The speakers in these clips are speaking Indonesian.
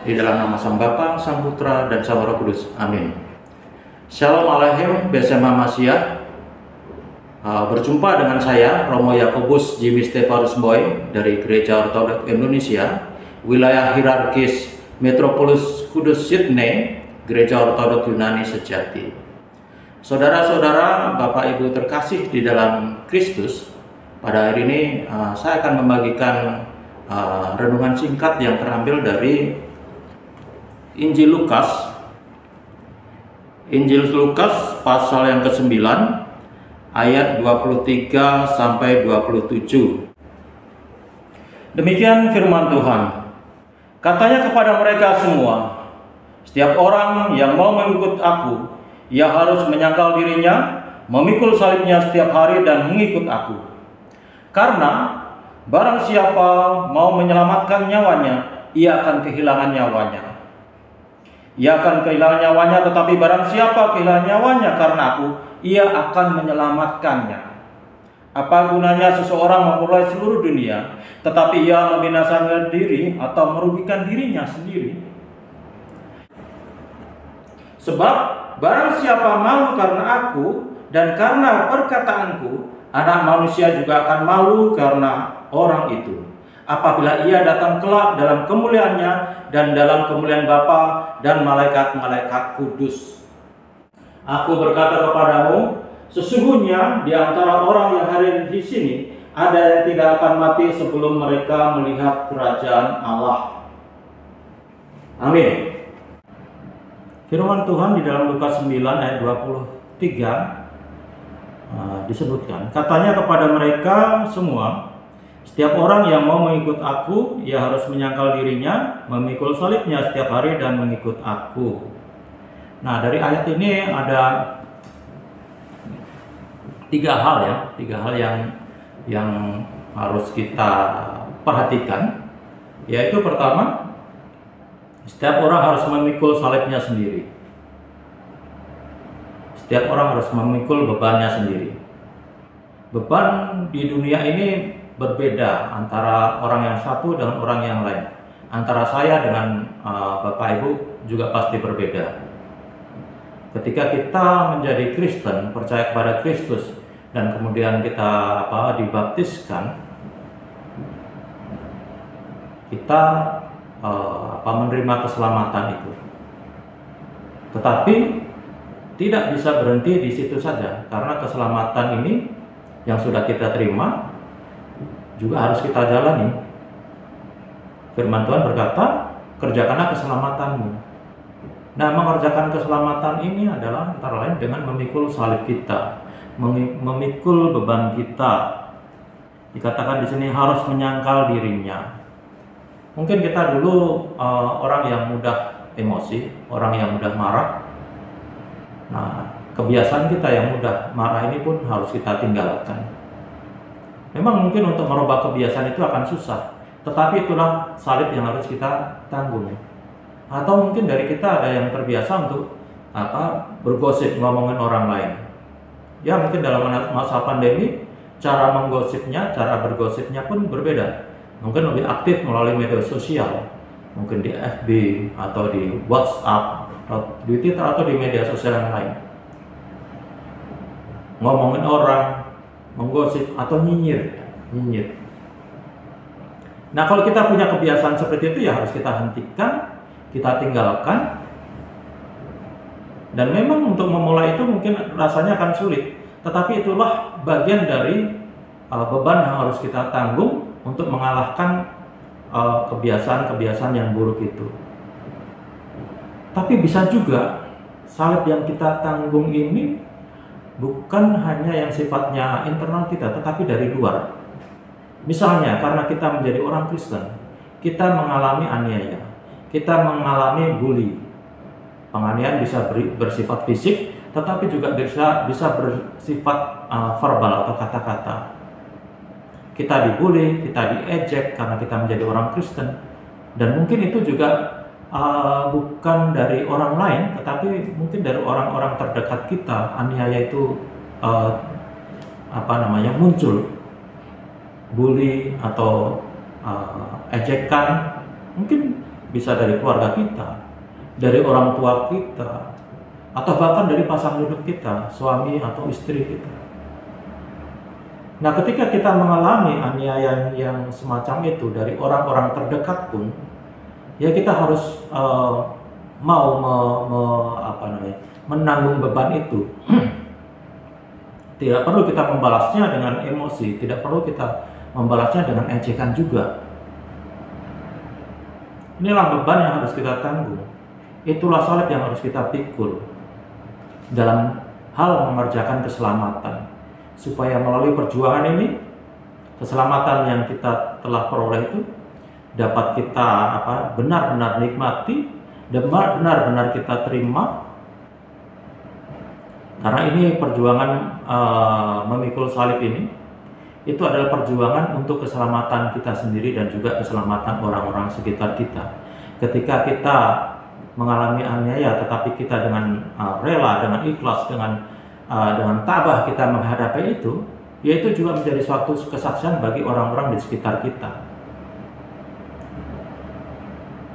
Di dalam nama Sang Bapa, Sang Putra, dan Sang Roh Kudus. Amin. Shalom Aleichem, Besema Masia. Berjumpa dengan saya, Romo Yakobus Jimmy Stefanus Boy dari Gereja Ortodok Indonesia, wilayah hierarkis Metropolis Kudus Sydney, Gereja Ortodok Yunani Sejati. Saudara-saudara, Bapak Ibu terkasih di dalam Kristus, pada hari ini saya akan membagikan renungan singkat yang terambil dari Injil Lukas pasal yang ke-9 ayat 23 sampai 27. Demikian firman Tuhan. Katanya kepada mereka semua, setiap orang yang mau mengikut aku, ia harus menyangkal dirinya, memikul salibnya setiap hari dan mengikut aku. Karena barang siapa mau menyelamatkan nyawanya, ia akan kehilangan nyawanya. Ia akan kehilangan nyawanya, tetapi barang siapa kehilangan nyawanya karena aku, ia akan menyelamatkannya. Apa gunanya seseorang memperoleh seluruh dunia, tetapi ia membinasakan diri atau merugikan dirinya sendiri? Sebab barang siapa malu karena aku dan karena perkataanku, Anak Manusia juga akan malu karena orang itu, apabila ia datang kelak dalam kemuliaannya dan dalam kemuliaan Bapa dan malaikat-malaikat kudus. Aku berkata kepadamu, sesungguhnya di antara orang yang hadir di sini ada yang tidak akan mati sebelum mereka melihat kerajaan Allah. Amin. Firman Tuhan di dalam Lukas 9 ayat 23 disebutkan, katanya kepada mereka semua, setiap orang yang mau mengikut aku, ia harus menyangkal dirinya, memikul salibnya setiap hari dan mengikut aku. Nah, dari ayat ini ada tiga hal yang harus kita perhatikan. Yaitu pertama, setiap orang harus memikul salibnya sendiri. Setiap orang harus memikul bebannya sendiri. Beban di dunia ini berbeda antara orang yang satu dengan orang yang lain. Antara saya dengan Bapak Ibu juga pasti berbeda. Ketika kita menjadi Kristen, percaya kepada Kristus, dan kemudian kita dibaptiskan, kita menerima keselamatan itu. Tetapi tidak bisa berhenti di situ saja, karena keselamatan ini yang sudah kita terima juga harus kita jalani. Firman Tuhan berkata, kerjakanlah keselamatanmu. Nah, mengerjakan keselamatan ini adalah antara lain dengan memikul salib kita, memikul beban kita. Dikatakan di sini harus menyangkal dirinya. Mungkin kita dulu orang yang mudah emosi, orang yang mudah marah. Nah, kebiasaan kita yang mudah marah ini pun harus kita tinggalkan. Memang mungkin untuk merubah kebiasaan itu akan susah, tetapi itulah salib yang harus kita tanggung. Atau mungkin dari kita ada yang terbiasa untuk bergosip, ngomongin orang lain. Ya, mungkin dalam masa pandemi cara menggosipnya, cara bergosipnya pun berbeda. Mungkin lebih aktif melalui media sosial, mungkin di FB atau di WhatsApp atau di Twitter atau di media sosial yang lain. Ngomongin orang, menggosip atau nyinyir. Nah, kalau kita punya kebiasaan seperti itu, ya harus kita hentikan, kita tinggalkan. Dan memang untuk memulai itu mungkin rasanya akan sulit, tetapi itulah bagian dari beban yang harus kita tanggung untuk mengalahkan kebiasaan-kebiasaan yang buruk itu. Tapi bisa juga salib yang kita tanggung ini bukan hanya yang sifatnya internal kita, tetapi dari luar. Misalnya, karena kita menjadi orang Kristen, kita mengalami aniaya, kita mengalami bully. Penganiayaan bisa bersifat fisik, tetapi juga bisa bersifat verbal atau kata-kata. Kita dibully, kita diejek karena kita menjadi orang Kristen. Dan mungkin itu juga bukan dari orang lain, tetapi mungkin dari orang-orang terdekat kita. Aniaya itu muncul, bully atau ejekan, mungkin bisa dari keluarga kita, dari orang tua kita, atau bahkan dari pasangan hidup kita, suami atau istri kita. Nah, ketika kita mengalami aniaya yang semacam itu dari orang-orang terdekat pun, ya kita harus mau menanggung beban itu. Tidak perlu kita membalasnya dengan emosi, tidak perlu kita membalasnya dengan ejekan juga. Inilah beban yang harus kita tanggung. Itulah salib yang harus kita pikul dalam hal mengerjakan keselamatan, supaya melalui perjuangan ini, keselamatan yang kita telah peroleh itu dapat kita benar-benar nikmati, benar-benar kita terima. Karena ini perjuangan memikul salib ini, itu adalah perjuangan untuk keselamatan kita sendiri dan juga keselamatan orang-orang sekitar kita. Ketika kita mengalami aniaya, tetapi kita dengan rela, dengan ikhlas, dengan tabah kita menghadapi itu, yaitu juga menjadi suatu kesaksian bagi orang-orang di sekitar kita.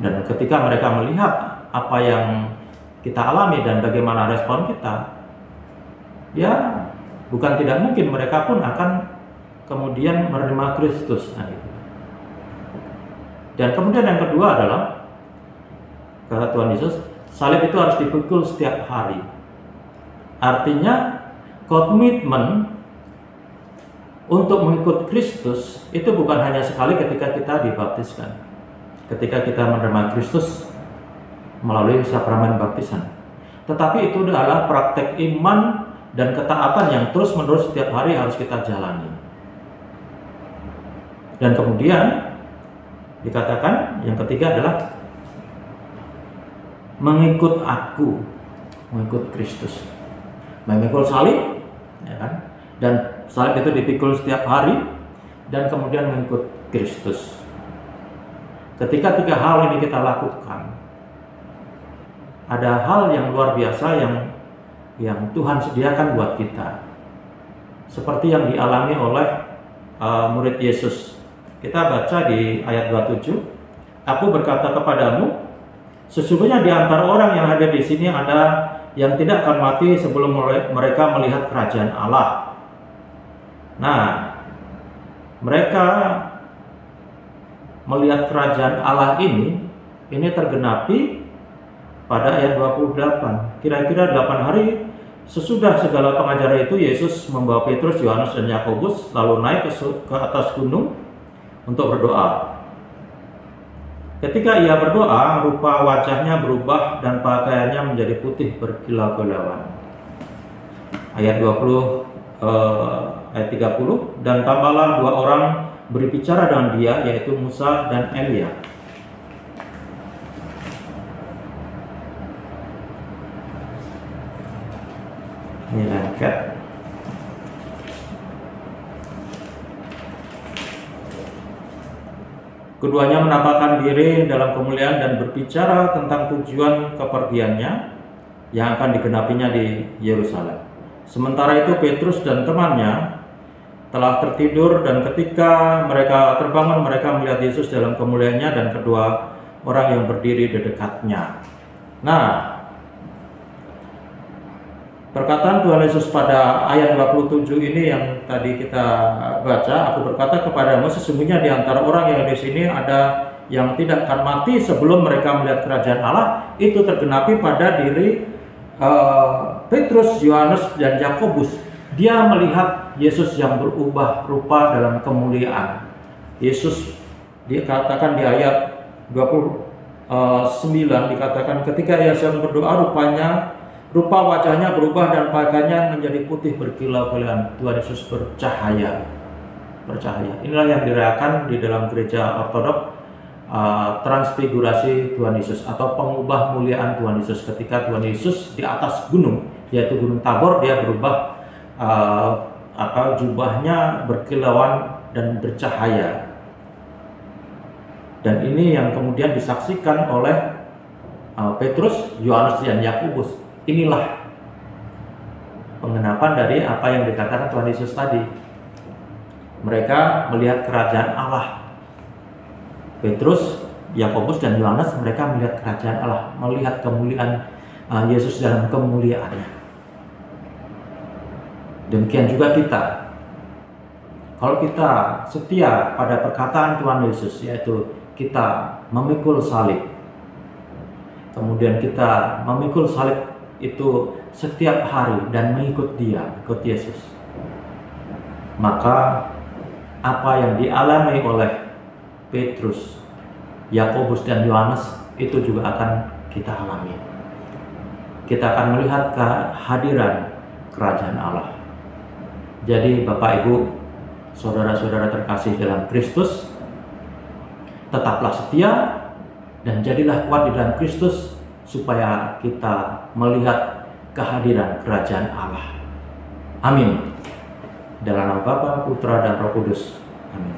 Dan ketika mereka melihat apa yang kita alami dan bagaimana respon kita, ya bukan tidak mungkin mereka pun akan kemudian menerima Kristus. Dan kemudian yang kedua adalah, kata Tuhan Yesus, salib itu harus dipikul setiap hari. Artinya komitmen untuk mengikut Kristus itu bukan hanya sekali ketika kita dibaptiskan, ketika kita menerima Kristus melalui sakramen baptisan, tetapi itu adalah praktek iman dan ketaatan yang terus-menerus setiap hari harus kita jalani. Dan kemudian dikatakan yang ketiga adalah mengikut aku, mengikut Kristus, memikul salib, ya kan? Dan salib itu dipikul setiap hari, dan kemudian mengikut Kristus. Ketika tiga hal ini kita lakukan, ada hal yang luar biasa yang Tuhan sediakan buat kita, seperti yang dialami oleh murid Yesus. Kita baca di ayat 27, aku berkata kepadamu, sesungguhnya di antara orang yang ada di sini ada yang tidak akan mati sebelum mereka melihat kerajaan Allah. Nah, mereka melihat kerajaan Allah ini tergenapi pada ayat 28. Kira-kira 8 hari sesudah segala pengajaran itu, Yesus membawa Petrus, Yohanes, dan Yakobus lalu naik ke atas gunung untuk berdoa. Ketika ia berdoa, rupa wajahnya berubah dan pakaiannya menjadi putih berkilau-kilauan. Ayat 30, dan tambahlah 2 orang berbicara dengan dia, yaitu Musa dan Elia. Ini lengket. Keduanya menampakkan diri dalam kemuliaan dan berbicara tentang tujuan kepergiannya yang akan digenapinya di Yerusalem. Sementara itu Petrus dan temannya telah tertidur, dan ketika mereka terbangun, mereka melihat Yesus dalam kemuliaannya dan kedua orang yang berdiri di dekatnya. Nah, perkataan Tuhan Yesus pada ayat 27 ini yang tadi kita baca, aku berkata kepadamu, sesungguhnya di antara orang yang di sini ada yang tidak akan mati sebelum mereka melihat kerajaan Allah, itu tergenapi pada diri Petrus, Yohanes, dan Yakobus. Dia melihat Yesus yang berubah rupa dalam kemuliaan. Yesus dikatakan di ayat 29, dikatakan ketika ia sedang berdoa, rupa wajahnya berubah dan pakaiannya menjadi putih berkilau-kilauan. Tuhan Yesus bercahaya. Inilah yang dirayakan di dalam gereja Ortodok, transfigurasi Tuhan Yesus atau pengubah muliaan Tuhan Yesus. Ketika Tuhan Yesus di atas gunung, yaitu Gunung Tabor, dia berubah, jubahnya berkilauan dan bercahaya. Dan ini yang kemudian disaksikan oleh Petrus, Yohanes, dan Yakobus. Inilah penggenapan dari apa yang dikatakan Tuhan Yesus tadi. Mereka melihat kerajaan Allah. Petrus Yakobus dan Yohanes, mereka melihat kerajaan Allah, melihat kemuliaan Yesus dalam kemuliaannya. Demikian juga kita. Kalau kita setia pada perkataan Tuhan Yesus, yaitu kita memikul salib, kemudian kita memikul salib itu setiap hari dan mengikut Dia, ikut Yesus, maka apa yang dialami oleh Petrus, Yakobus dan Yohanes itu juga akan kita alami. Kita akan melihat kehadiran kerajaan Allah. Jadi Bapak Ibu, saudara-saudara terkasih dalam Kristus, tetaplah setia dan jadilah kuat di dalam Kristus supaya kita melihat kehadiran kerajaan Allah. Amin. Dalam nama Bapa, Putra, dan Roh Kudus. Amin.